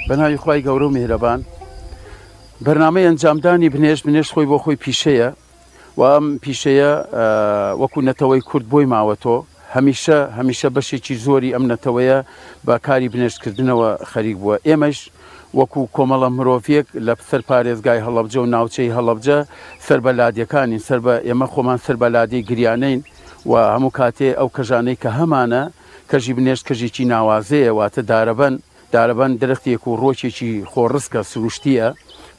بەناوی خوای گەورە و میهرەبان بەرنامەی ئەنجامدانی بنێژ خۆی بۆ خۆی پیشەیە و ئەم پیشەیە وەکو نەتەوەی کورد بۆی ماوەتۆ هەمیشە بەشێکی زۆری ئەم نەتەوەیە بە کاری بنێژکردنەوە خەریک بووە. ئێمەش وەکو کۆمەڵە مرۆڤیەک لە سەر پارێزگای هەڵەبجە و ناوچەی هەڵەبجە سەربەلادیەکانی ئێمە خۆمان سەربەلادی گریانەین و هەموو کاتێ ئەو کەژانەی کە هەمانە کەژی بنێژ کەژێکی ناوازەیە واتە دارەبەن درەختێک و ڕۆکێکی خۆڕسکە سروشتیە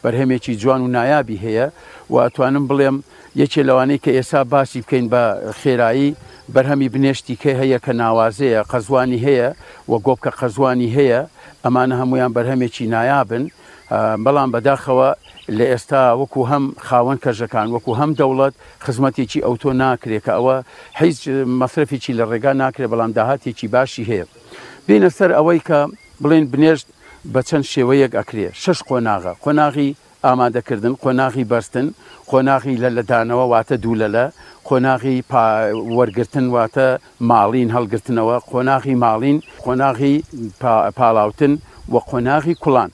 بەرهەمێکی جوان و نایابی هەیە و ئەتوانم بڵێم یەکێ لەوانەی کە ئێستا باسی بکەین بە خێرایی بەرهەمی بنێشتی کە هەیە کە ناوازەیە قەزوانی هەیە و گۆبکە قەزوانی هەیە ئەمانە هەمویان بەرهەمێکی نایابن بەڵام بەداخەوە لە ئێستا وەکو هەم خاوەن کەژەکان وەکو هەم دەوڵەت خزمەتێکی ئەوتۆ ناکرێت کە ئەوە هیچ مەصرفێکی لە ڕێگا ناکرێت بەڵام داهاتێکی باشی هەیە. بینە سەر ئەوەی کە بڵێن بنێژت بە چەند شێوەیەک ئەکرێ 6 قۆناغە قۆناغی ئامادەکردن قۆناغی بەرستن قۆناغی لەدانەوە واتە دوولەلە قۆناغی وەرگرتن واتە ماڵین هەڵگرتنەوە قۆناغی ماڵین قۆناغی پاڵاوتن و قۆناغی کوڵان.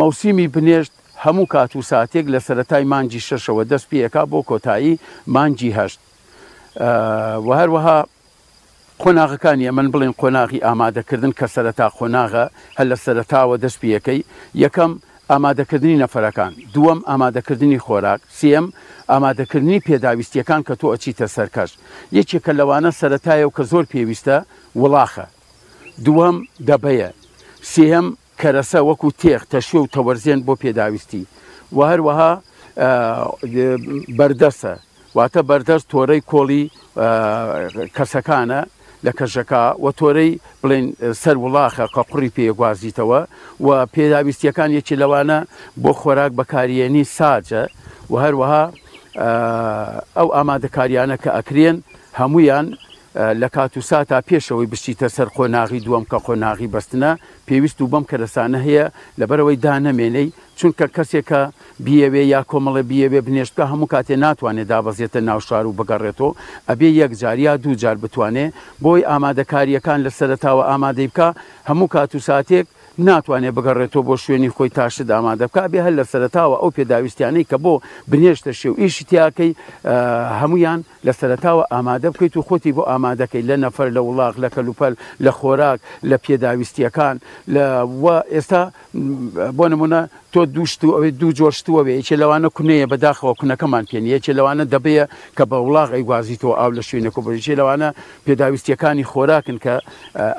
مەوسیمی بنێژت هەموو کات و ساتێک لە سەرەتای مانجی 6ەوە دەست پێەکە بۆ کۆتایی مانجی 8 و هەروەها قۆناغەکانی ئەمن بڵێن قۆناغی ئامادەکردن کە سەرەتا قۆناغە هەر لە سەرەتاوە دەست پێەکەی یەکەم ئامادەکردنی نەفەرەکان دووەم ئامادەکردنی خۆراک سێم ئامادەکردنی پێداویستیەکان کە تۆ ئەچیتە سەرکەش یەکێکە لەوانە سەرەتایە و کە زۆر پێویستە وڵاخە دووەم دەبەیە سێم کەرەسە وەکو تێغ تەشوێ و تەوەرزێن بۆ پێداویستی و هەروەها بەردەسە واتە بەردەست تۆرەی کۆڵی کەسەکانە لە کەژەکە و تۆرەی بڵێن سەر وڵاخە کە قوڕی پێگوازیتەوە و پێداویستیەکان یەکی لەوانە بۆ خۆراک بەکارێنی ساجە و هەروەها ئەو ئامادەکاریانە کە ئەکرێن هەمویان لە کات و ساتا پێشەوەی بچیتە سەر قۆناغی دووەم کە قۆناغی بەستنە پێویست و بەم کەرەسانە هەیە لەبەرەوەی دانەمێنەی چونکە کەسێکە بیەوێ یا کۆمەڵە بیەوێ بنێشتکە هەموو کاتێ ناتوانێت دابەزێتە ناو شار و بگەڕێتەوە ئەبێ یەک جار یا دوو جار بتوانێ بۆی ئامادەکاریەکان لە سەرەتاوە ئامادەی بکە هەموو کات و ساتێک ناتوانێت بگەڕێتەوە بۆ شوێنی خۆی تاشت ئامادە بکە بێ هەر لە سەرەتاوە ئەو پێداویستیانەی کە بۆ بنێشتە شێو ئیشی تیاکەی هەمویان لە سەرەتاوە ئامادە بکەیت و خۆتی بۆ ئامادەکەی لە نەفەر لە وڵاق لە کەلوپەل لە خۆراک لە پێداویستیەکان ئێستا بۆ نمونە تۆ دوو جۆشتووە بێ یەکێ لەوانە کونەیە بەداخەوە کونەکەمان پێێن یەکێ لەوانە دەبەیە کە بە وڵاغ ئەیگوازیتەوە ئاو لە شوێنێک و بەشێ لەوانە پێداویستیەکانی خۆراکن کە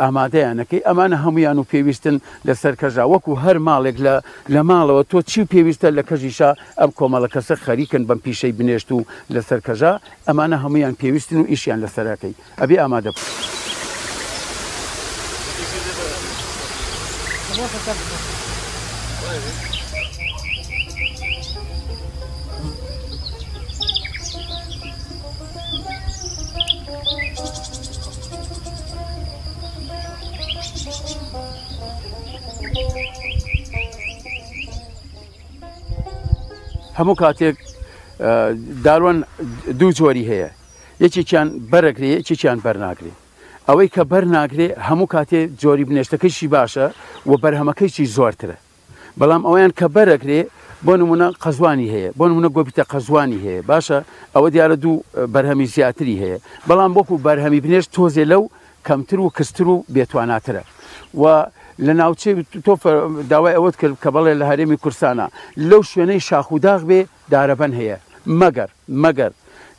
ئامادەیانەکەی ئەمانە هەمویان و پێویستن لەسەر کەژا وەکو هەر ماڵێک لە ماڵەوە تۆ چی پێویستە لە کەژیشا ئەم کۆمەڵە کەسە خەریکن بەم پیشەی بنێشت و لەسەر کەژا ئەمانە هەمویان پێویستن و ئیشیان لەسەرەکەی ئەبێ ئامادە هەموو کاتێک داروان دوو جۆری هەیە یەکێکیان بەرەگرێ یەکێکیان بەرناگرێ ئەوەی کە بەرناگرێ هەموو کاتێ جۆری بنێشتەکەیشی باشە و بەرهەمەکەیشی زۆرترە بەڵام ئەویان کە بەرەگرێ بۆ نمونە قەزوانی هەیە بۆ نمونە گۆبیتە قەزوانی هەیە باشە ئەوە دیارە دوو بەرهەمی زیاتری هەیە بەڵام بۆکو بەرهەمی بنێشت تۆزێ لەو کەمتر و کەستر و بێتواناترە و لە ناوچەی تۆ داوای ئەوەت کرد کە بەڵێ لە هەرێمی کورسانە لەو شوێنەی شاخوداغ بێ دارەبەن هەیە مەگەر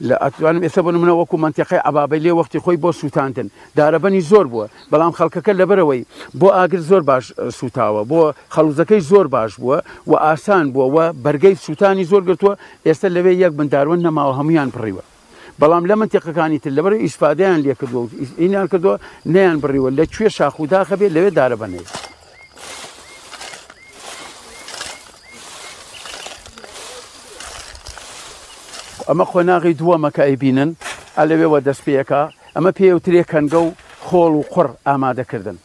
لە ئەتوانم ئێستا بۆ نمونە وەکو منتیقەی عەبابەلێ وەختی خۆی بۆ سووتاندن دارەبەنی زۆر بووە بەڵام خەڵکەکە لەبەرەوەی بۆ ئاگر زۆر باش سووتاوە بۆ خەڵوزەکەی زۆر باش بووە و ئاسان بووە و بەرگەی سووتانی زۆر گرتووە ئێستا لەوێ یەک بنداروەن نەماوە هەمویان بڕیوە بەڵام لە منتیقەکانی تر لەبەر ئیسفادەیان لێ کردووە ئینیان کردووە نەیان بڕیوە لەکوێ شاخوداغە بێت لەوێ دارەبەنەیە ئەمە خۆناغی دووەمە کە ئەیبینن ئەلەوێەوە دەست پێەکە ئەمە پێوترێ کەنگە و خۆڵ و قڕ ئامادەکردن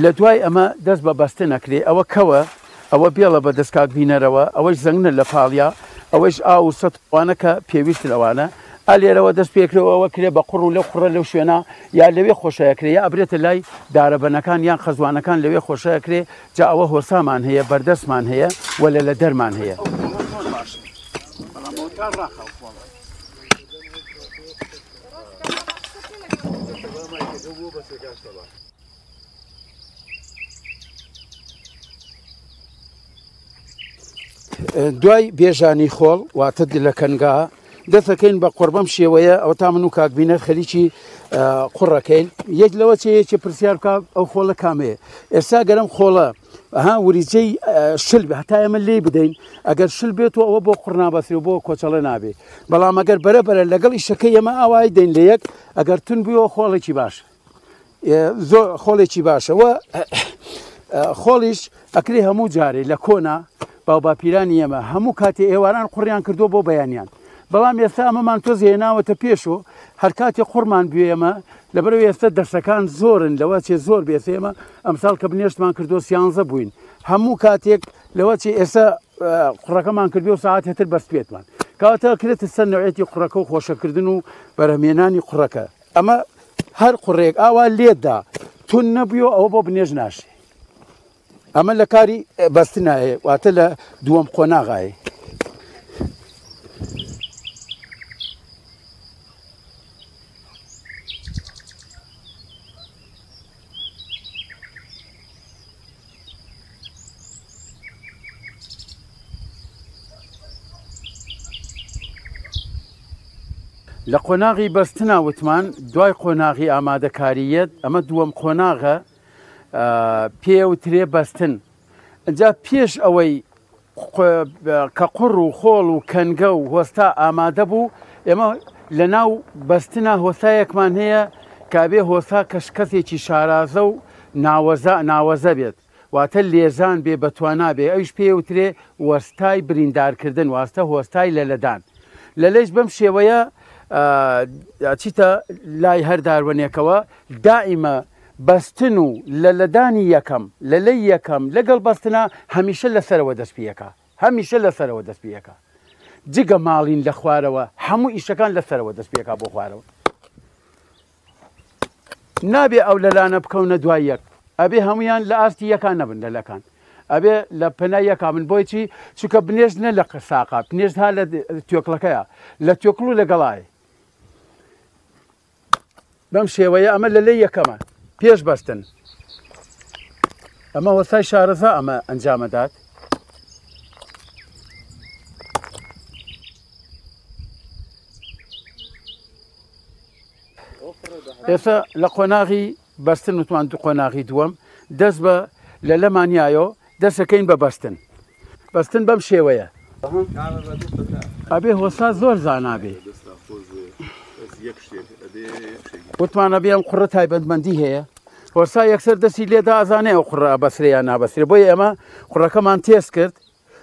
لە دوای ئەمە دەست بە بەستن نەکرێ ئەوە کەوە ئەوە بێڵە بە دەستکاک بینەرەوە ئەوەش زەنگنە لە پاڵیا ئەوەش ئاو و سەوانە کە پێویستن ئەوانە ئالێرەوە دەست پێکرەوە ئەوە کرێ بە قڕ و لەو قڕە لەو شوێنە یا لەوێ خۆشەیەکرێ یا ئەبرێتە لای دارەبەنەکان یان خەزوانەکان لەوێ خۆشەیەکرێ جا ئەوە هۆسامان هەیە بەردەستمان هەیە وەلە لە دەرمان هەیە. دوای بێژانی خۆڵ واتە لە کەنگا دەستەکەین بە قڕبەم شێوەیە ئەو تا من و کاکبینەر خەریکی قوڕەکەین یەک لەوە چەیەکی پرسیار بکە ئەو خۆڵە کامەیە ئێستا گەرم خۆڵە وریجەی شل بێ هەتا ئێمە لێ بدەین ئەگەر شل بێتەوە ئەوە بۆ قڕ نابەسێ و بۆ کۆچەڵە نابێ بەڵام ئەگەر بەرەبەرە لەگەڵ ئیشەکەی ئەمە ئاوای دەین لە یەک ئەگەر تون بووەوە خۆڵێکی باشە زۆر خۆڵێکی باشەوە خۆڵیش ئەکرێ هەموو جارێ لە کۆنا باو باپیرانی ئێمە هەموو کاتێ ئێواران قوڕیان کردو بۆ بەیانیان بەڵام ئێستا ئەمەمان تۆز هێناوەتە پێش و هەر کاتێ قوڕمان بێمە لەبەرەوە ئێستا دەرسەکان زۆرن لەوە چێ زۆر بێسێمە ئەمساڵ کە بنێشتمان کردو سیانزە بووین هەموو کاتێک لەوە چێ ئێستا قوڕەکەمان کردو و ساعت هێتر بەست پێتمان کاتە کرێتە سەر نەوعێتی قوڕەکە و خۆشەکردن و بەرهەمێنانی قوڕەکە ئەمە هەر قوڕێک ئاوا لێدا تون نەبووە ئەوە بۆ بنێژ ناشێ ئەمە لە کاری بەستنایە واتە لە دووەم قۆناغایە. لە قۆناغی بەستنا وتمان دوای قۆناغی ئامادەکاریەت ئەمە دووەم قۆناغە پێوترێ بەستن ئەجا پێش ئەوەی کە قوڕ و خۆڵ و کەنگە و هۆستا ئامادە بوو ئێمە لە ناو بەستنا هۆسایەکمان هەیە کابێ هۆسا کەشکەسێکی شارازە و ناوەزە بێت واتە لێزان بێ بەتوانا بێ ئەوش پێوترێ وەستای بریندارکردن واستە هۆستای لە لەدان لە لەش بەم شێوەیە چیتە لای هەر داروەنێکەوە دائیمە بەستن و لە لەدانی یەکەم لە لەی یەکەم لەگەڵ بەستنا هەمیشە لەسەرەوە دەستپیەکە هەمیشە لەسەرەوە دەستپیەکە جگە ماڵین لە خوارەوە هەموو ئیشەکان لەسەرەوە دەستپیەکە بۆ خوارەوە نابێ ئەو لەلانە بکەونە دوای یەک ئەبێ هەمویان لە ئاستی یەکان نەبن لەلەکان ئەبێ لە پەنای یەکا من بۆی چی چونکە بنێژ نە لە قساقا بنێژ ها لە توێکڵەکەیە لە توێکڵ و لەگەڵایە بەم شێوەیە ئەمە لە لەی یەکەمە پێش بەستن ئەمە وەسای شارەزا ئەمە ئەنجامەدات ئێستا لە قۆناغی بەستن وتمان دو قۆناغی دووەم دەست بە لە لەمانایەوە دەستەکەین بە بەستن بەستن بەم شێوەیە ئەبێ هۆسا زۆر زانابێ وتمانە بێ ئەم قوڕە تایبەتمەندی هەیە هۆسا یەکسەر دەستی لێدا ئازانێ ئەو قوڕە ئەبەسرێ یان نابەسرێ بۆیە ئێمە قوڕەکەمان تێز کرد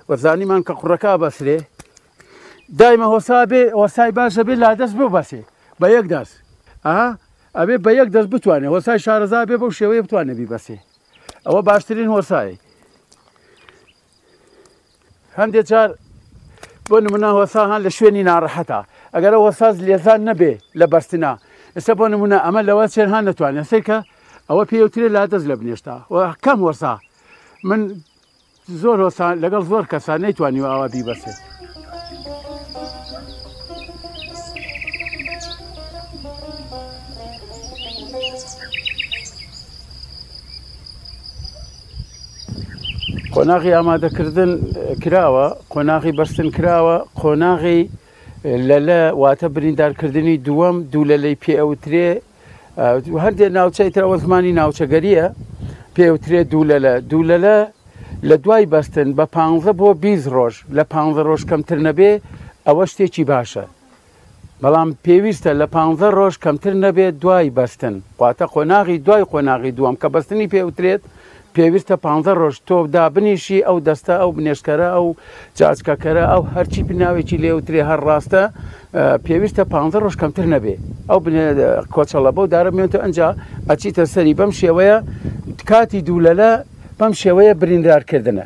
وەزانیمان کە قوڕەکە ئەبەسرێ دایمە هۆسا بێ هۆسای باشە بێ لادەست ببەسێ بە یەک دەست ئەبێ بە یەک دەست بتوانێت هۆسای شارەزا بێ بەو شێوەیە بتوانێت بیبەسێ ئەوە باشترین هۆسایی هەندێک جار بۆ نمونە هۆساهان لە شوێنی ناڕەحەتە ئەگەرە هۆساز لێزان نەبێ لە بەستنا ئێستا بۆ نمونە ئەمە لەوە چێنهان نەتوانێت سێکە ئەوە پێوترێت لا دەست لە بنێشتا کەم هۆسا من زۆر هۆسان لەگەڵ زۆر کەسان نەیتوانیوە ئەوە بیبەسێت قۆناغی ئامادەکردن کراوە قۆناغی بەستن کراوە قۆناغی لەلە واتە بریندارکردنی دووەم دوو لەلەی پێوترێ هەندێک ناوچەی ترەوە زمانی ناوچەگەریە پێوترێ دوو لەلە لە دوای بەستن بە 15 بۆ 20 ڕۆژ لە 15 ڕۆژ کەمتر نەبێ ئەوە شتێکی باشە بەڵام پێویستە لە 15 ڕۆژ کەمتر نەبێت دوای بەستن واتە قۆناغی دوای قۆناغی دووەم کە بەستنی پێوترێت پێویستە 15 ڕۆژ تۆ دابنیشی ئەو دەستە ئەو بنێشکەرە ئەو جاچکەکەرە ئەو هەرچی بناوێکی لێوترێ هەر ڕاستە پێویستە 15 ڕۆژ کەمتر نەبێ ئەو کۆچەڵە بەو دارەمێنێتەوە ئەنجا ئەچیتە سەری بەم شێوەیە کاتی دوولەلە بەم شێوەیە بریندارکردنە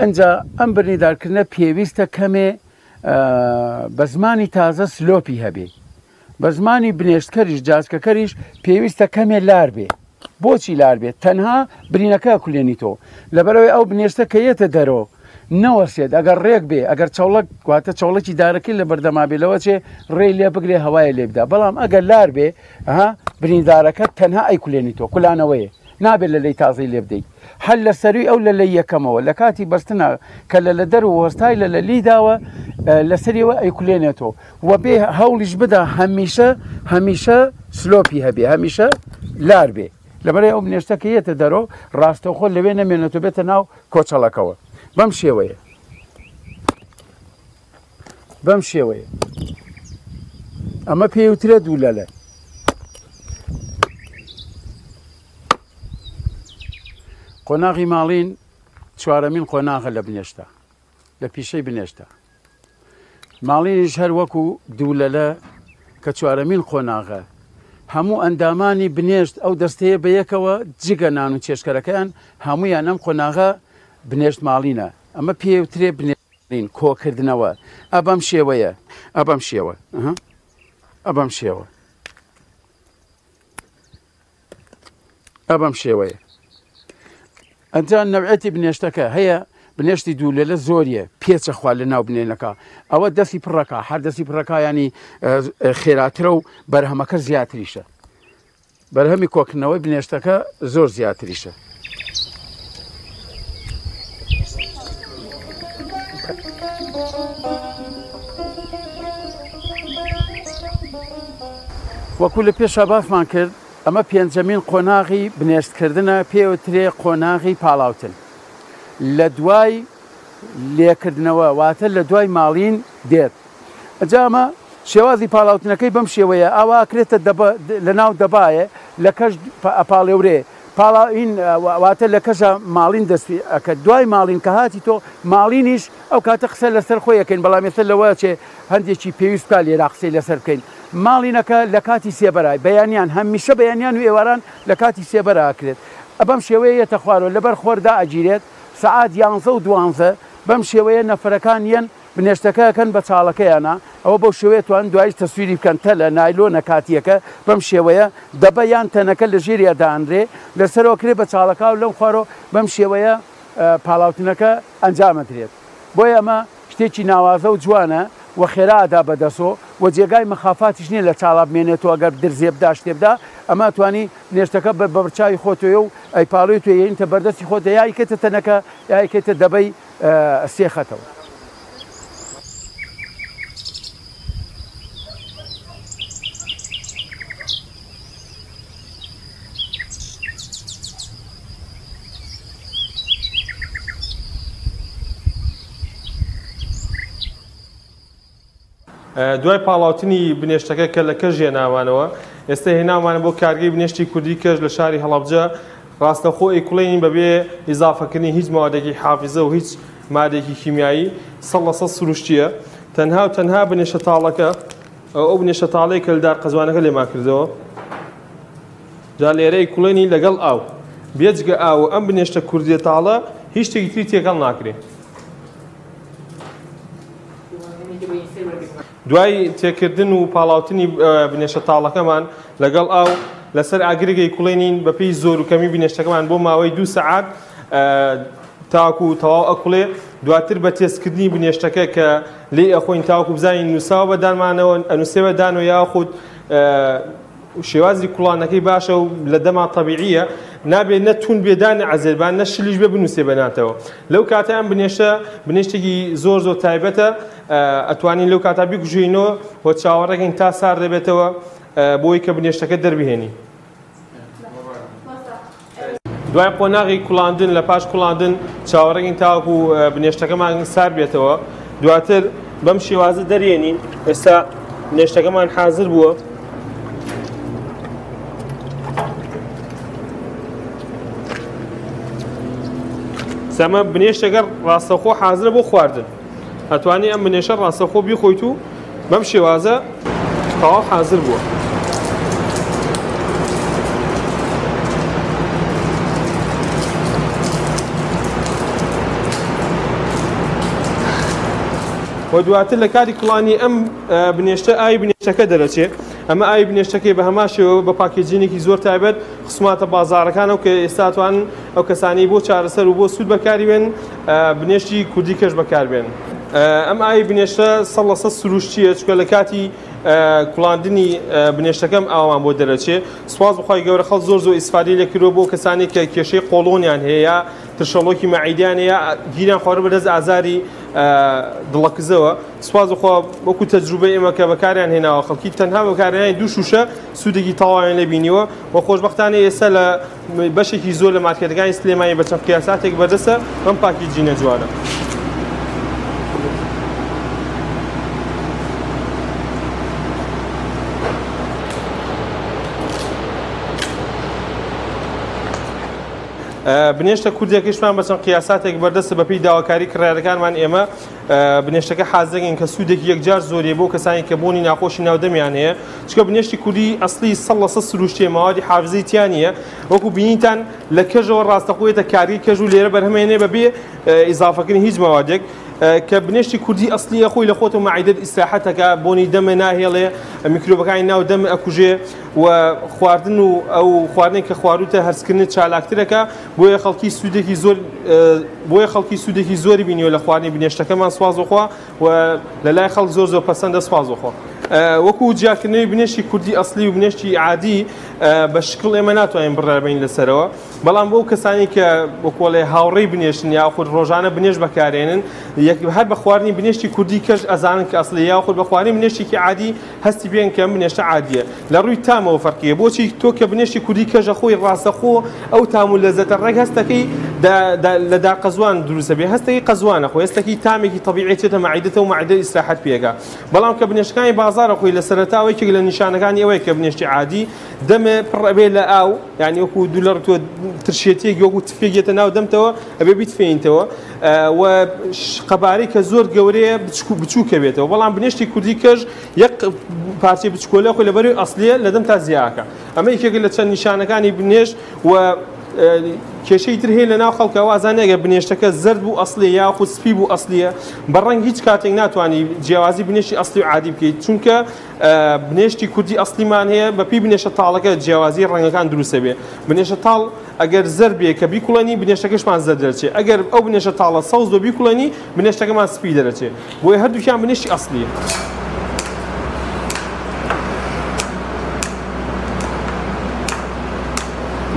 ئەنجا ئەم بریندارکردنە پێویستە کەمێ بە زمانی تازە سلۆپی هەبێ بە زمانی بنێشتکەریش جاچکەکەریش پێویستە کەمێ لار بێ بۆچی لار بێت تەنها برینەکە کولێنی تۆ لەبەرەوەی ئەو بنێشتە کە یەتە دەرەوە نەوەسێت ئەگەر ڕێک بێ ئەگەر چاوڵک گواتە چاوڵکی دارەکەی لە بەردەما بێلەوە چێ ڕێی لێ بگرێ هەوایە لێ بدا بەڵام ئەگەر لار بێ بریندارەکە تەنها ئەی کولێنی تۆ کولانەوەیە نابێت لە لەی تازەی لێ بدەیت هەل لە سەروی ئەو لە لەی یەکەمەوە لە کاتی بەستنە کە لە دەر و وەستای لە لیداوە لەسەریەوە ئەی کولێنێتەوە و بێ هەوڵیش بدا هەمیشە سلۆپی هەبێ هەمیشە لار بێ لەبەرەی ئەو بنێشتەکە یەتە دەرەوە ڕاستەوخۆ لەوێ نەمێنێتەوە بێتە ناو کۆچەڵەکەوە بەم شێوەیە ئەمە پێوترە دوولەلە قۆناغی ماڵین چوارەمین قۆناغە لە بنێشتە لە پیشەی بنێشتە ماڵینیش هەر وەکو دوولەلە کە چوارەمین قۆناغە هەموو ئەندامانی بنێشت ئەو دەستەیە بەیەکەوە جگە نان و چێشکەرەکەیان هەمویان ئەم قۆناغە بنێشت ماڵینە ئەمە پێوترێ بنێشتین کۆکردنەوە ئەبەم شێوەیە ئەنجا نەوعەتی بنێشتەکە هەیە بنێشتی دوولێلە زۆریە پێچە خوا لە ناو بنێنەکە ئەوە دەستی پڕەکە هەر دەستی پڕەکە ینی خێراترە و بەرهەمەکە زیاتریشە بەرهەمی کۆکردنەوەی بنێشتەکە زۆر زیاتریشە وەکو لە پێشە باسمان کرد ئەمە پێنجەمین قۆناغی بنێشتکردنە پێوترێ قۆناغی پاڵاوتن لە دوای لێکردنەوە واتە لە دوای ماڵین دێت ئەجامە شێوازی پاڵاوتنەکەی بەم شێوەیە ئاوا کرێتە لە ناو دەبایە لە کەش ئەپاڵێورێ پاڵاوین واتە لە کەژە ماڵین دەستی ئەکە دوای ماڵین کە هاتی تۆ ماڵینیش ئەو کاتە قسە لەسەر خۆیەکەین بەڵام ێستا لەوە چێ هەندێکی پێویست کا لێرا قسەی لەسەر بکەین ماڵینەکە لە کاتی سێبەرای بەیانیان هەمیشە بەیانیان و ئێواران لە کاتی سێبەرا ئەکرێت ئەبەم شێوەیە یەتە خوارەوە لەبەر خۆردا ئەگیرێت سعات 11 و 12 بەم شێوەیە نەفرەکان یەن بنێشتەکەکەن بە چاڵەکەیانە ئەوە بەو شێوەیە توان دوایش تەسویری بکەن تە لە نایلۆنە کاتیەکە بەم شێوەیە دەبە یان تەنەکە لە ژێریە دانرێ لەسەرەوە کرێ بە چاڵەکە و لەم خوارەوە بەم شێوەیە پاڵاوتنەکە ئەنجامەدرێت بۆیە ئەمە شتێکی ناوازە و جوانە و خێرادا بەدەسۆ و جێگای مەخافاتیش نییە لە چاڵا بمێنێتەوە ئەگەر درزێ بدا شتێ بدا ئەمە توانی نێشتەکە بە بەرچاوی خۆتۆیە و ئەی پاڵۆی توێنتە بەردەستی خۆتە یایکێتە تەنەکە یایکێتە دەبەی سێخەتەوە دوای پاڵاوتنی بنێشتەکە کە لە کەژ هێناوانەوە ئێستا هێناوانە بۆ کارگەی بنێشتی کوردی کەژ لە شاری هەڵەبجە ڕاستەخۆ ئەیکوڵێنین بەبێ ئیزافەکردنی هیچ ماوەدێکی حافزە و هیچ مادێکی کیمیایی 100% سروشتیە تەنها بنێشەتاڵەکە ئەو بنێشەتاڵەی کە لەدار قەزوانەکە لێما کردەوە جا لێرە ئەیکوڵێنی لەگەڵ ئاو بێجگە ئاو ئەم بنێشتە کوردیەتاڵە هیچ شتێکی تری تێکەڵ ناکرێت دوای تێکردن و پاڵاوتنی بنێشەتاڵەکەمان لەگەڵ ئاو لەسەر ئاگرێکی کوڵێنین بەپێی زۆر و کەمی بنێشتەکەمان بۆ ماوەی 2 سەعات تاکو و تەواو ئەکوڵێ دواتر بە تێستکردنی بنێشتەکە کە لێ ئەخۆین تاوکو بزانین نووساوە بەدانمانەوە ئەنووسێوە دانەوە یاخود شێوازی کوڵانەکەی باشە و لە دەما تەبیعیە نابێت نەتون بێدانی عەزێربان نە شلیش بێ بنووسێ بەناتەوە لەو کاتەیان بنێشتێکی زۆر تایبەتە ئەتوانین لەو کاتا بیکوژینەوە بۆ چاوەڕێکین تا سار دەبێتەوە بۆی کە بنێشتەکە دەربهێنی دوای قۆناغی کوڵاندن لە پاش کوڵاندن چاوەڕێکین تاوەکو بنێشتەکەمان سار بێتەوە دواتر بەم شێوازە دەرێنین ئێستا بنێشتەکەمان حازر بووە زعما بنێشتەگەر ڕاستەخۆ حازرە بۆ خواردن ئەتوانی ئەم بنێشە ڕاستەخۆ بیخۆیت و بەم شێوازە تەواو حازر بووە. و دواتر لە کاری کوڵانی ئەم بنێشتە ئاوی بنێشتەکە دەرەچێت. ئەمە ئاوی بنێشتەکەی بە هەمان شێوە بە پاکێجینێکی زۆر تایبەت خسماتە بازارەکانەوە کە ئێستا توانن ئەو کەسانی بۆ چارەسەر و بۆ سوود بەکاریبێن بنێشتی کوردی کەش بەکاربێن. ئەم ئاوی بنێشتە 100% سروشتیە چکە لە کاتی کوڵاندنی بنێشتەکەم ئاوان بۆ دەرەچێت. سوپاس بخوای گەورە خەڵک زۆر ئیسفادی لە کردووە بۆ کەسانی کە کێشەی قۆڵۆنیان هەیە ترشەڵۆکی مەعیدیان هەیە گیریان خوارە بەدەست ئازاری دڵەکزەوە. سوپاس بخوا وەکو تەجروبەی ئێمە کە بەکاریان هێناوە خەڵکی تەنها بەکارهێنانی دوو شوشە سوودێکی تەواویان لێ بینیوە و خۆشبەختانە ئێستا لە بەشێکی زۆر لە مارکێتەکانی سلێمانی بە چەند قیاساتێک بەدەستە ئەم پاکێجینە جوانە. بنێشتە کوردێکیشمان بە چەند قیاساتێک بەردەستە بەپی داواکاری کڕارەکانمان ئێمە بنێشتەکە حازەگەین کە سوودێکی یەکجار زۆریە بۆ کەسانی کە بۆنی ناخۆشی ناودەمیان هەیە چکە بنێشتی کوردی ئەسلی 100% سروشتیە ماوەدی حافزەی تیان نیە وەکو بینیتان لە کەژەوە ڕاستەخۆیەتە کاری کەژ و لێرە بەرهەمێنێ بەبێ ئیزافەکردنی هیچ ماوادێک کە بنێشتی کوردی ئەسلیە خۆی لە خۆت و مەعیدەت ئیسراحەتەکە بۆنی دەمە ناهێڵێ میکرۆبەکانی ناو دەمە ئەکوژێ و خواردن و ئەو خواردنێک کە خواروتە هەرسکردن چالاکترەکە بۆیە خەڵکی سوودێکی زۆر بۆیە خەڵکی سوودێکی زۆری بینیوە لە خواردنی بنێشتەکەمان سوازۆخوا و لە لای خەڵک زۆر پەسەندە سوازۆخوا. وەکو جیاکردنەوەی بنێشتی کوردی ئەسلی و بنێشتی عادی بە شکڵ ئێمە ناتوانین بڕابین لەسەرەوە بەڵام بۆ کەسانی کە وەکوڵێ هاوڕێی بنێشتن یاخود ڕۆژانە بنێش بەکارێنن هەر بە خواردنی بنێشتی کوردی کەش ئەزانن کە ئەسلی یاخود بە خواردنی بنێشتێکی عادی هەستی بێن کە بنێشتە عادیە لە ڕووی تامەوە فەرقیە بۆچی تۆ کە بنێشتی کوردی کەژە خۆی ڕاستەخۆ ئەو تام و لەزەتە ڕێک هەستەکەی لە داقەزوان دروستە بێ هەستەکەی قەزوانە خۆ هەستەکەی تامێکی طبیعیێتە مەعیدەتە و مەعیدە ئیسراحەت پێگا بەڵام کە بنێشتەکانی بازارە خۆی لە سەرەتاوەی کە لە نیشانەکانی ئەوەیە کە بنێشتی عادی دەمێ پڕەبێ لە ئاو یعنی وەکو دوولەڕ تۆ ترشێتێکی وەکو تفێگێتە ناو دەمتەوە ئەبێ بیتفێنیتەوە و قەبارەی کە زۆر گەورەیە بچووکە بێتەوە بەڵام بنێشتی کوردی کەژ یەک پارچێ بچکۆلە خۆی لەبەروی ئەسلیە لە دەم تا زیاکە ئەمە یەکێک لە چەند نیشانەکانی بنێشت و کێشەی تر هەیە لە ناو خەڵکەوە ئازانێ ئەگەر بنێشتەکە زرد بوو ئەسلی یاخود سپی بوو ئەسلیە بەڕەنگ هیچ کاتێک ناتوانانی جیاوازی بنێشتی ئەسلی و عادی بکەیت چونکە بنێشتی کوردی ئەسلیمان هەیە بەپی بنێشە تاڵەکە جیاوازی ڕەنگەکان دروستە بێ بنێشە تاڵ ئەگەر زەر بێ کە بیکوڵەنی بنێشتەکەشمان زەر دەرچێت ئەگەر ئەو بنێشە تاڵە سەوز بە بیکوڵەنی بنێشتەکەمان سپی دەرەچێت بۆیە هەردووکیان بنێشتی ئەسلیە.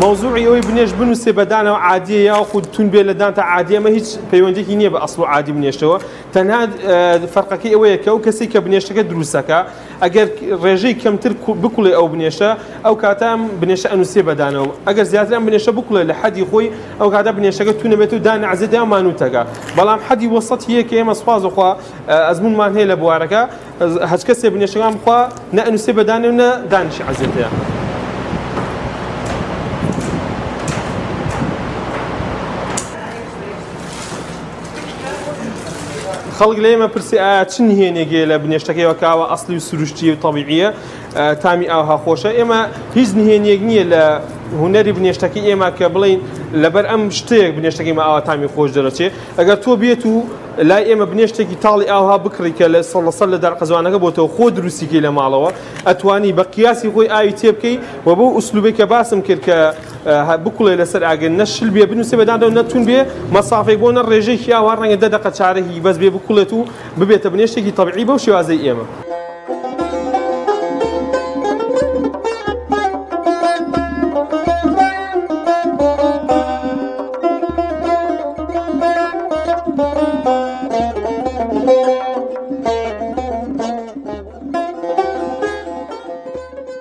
موضوعی ئەوەی بنێش بنووسێ بەدانەوە عادیە یاخود تون بێ لە دان تا عادیە ئەمە هیچ پەیوەندێکی نییە بە ئەسڵ و عادی بنێشتەوە تەنها فەرقەکەی ئەوەیە کە ئەو کەسی کە بنێشتەکە دروستەکە ئەگەر ڕێژەی کەمتر بکوڵێ ئەو بنێشە ئەو کاتە بنێشە ئەنووسێ بەدانەوە ئەگەر زیاتر ئەم بنێشە بکوڵێ لە حەدی خۆی ئەو کاتە بنێشەکە تونە بێت و دانە عەزێت یا مانوتەکە بەڵام حەدی وەسەط هەیە کە ئێمە سوپاسخوا ئەزمونمان هەیە لە بوارەکە هەچ کەسێ بنێشەکان بخوا نە ئەنووسێ بەدانێ و نە دانیشی عەزێتەیە. خەڵک لە ئێمە پرسی ئایا چ نهێنێکێ لە بنێشتەکەیەوە کاوە ئەسلی و سروشتی و طبیعیە تامی ئاوها خۆشە ئێمە هیچ نهێنیەک نییە لە هونەری بنێشتەکەی ئێمە کە بڵین لەبەر ئەم شتێک بنێشتەکەی ئاوا تامی خۆش دەرەچێت ئەگەر تۆ بێت و لای ئێمە بنێشتێکی تاڵی ئاوها بکڕی کە لە سەڵ لە دارقەزوانەکە بۆتەوە خۆ دروستیکەی لە ماڵەوە ئەتوانی بە قیاسی خۆی ئاوی تێ بکەی و بۆ ئوسلوبێک کە باسم کرد کە بکوڵێ لەسەر ئاگەر نەشل بێ بنووسێ بەدانەوە نەتون بێ مەسافەی بۆ نە ڕێژەی خیاوە ڕەنگە 10 دقە چارەکی بەس بێ بکوڵێت و ببێتە بنێشتێکی طبیعی بەو شێوازەی ئێمە.